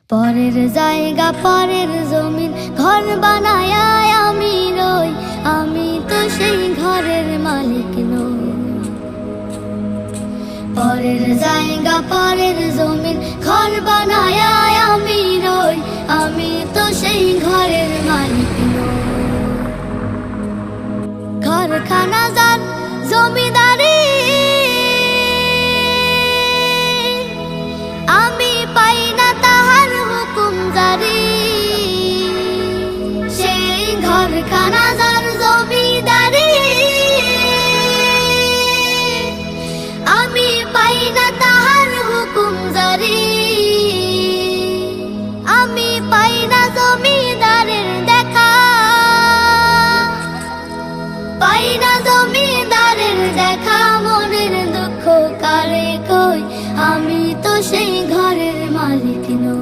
পরের জায়গা পরের জমিন ঘর বানায় আমি রই, আমি তো সেই ঘরের মালিক নই। পরের জায়গা পরের জমিন ঘর বানায় আমি রই, আমি তো সেই ঘরের মালিক নই। ঘরখানা যার জমিদারি আমি পাই না তাহার হুকুম জারি। সেই ঘরখানা যার জমিদারি আমি পাই না তাহার হুকুম জারি। আমি পাই না জমিদারের দেখা, পাই না জমিদারের দেখা। মনের দুঃখ কারে কই, আমি তো সেই ঘরের মালিক নই।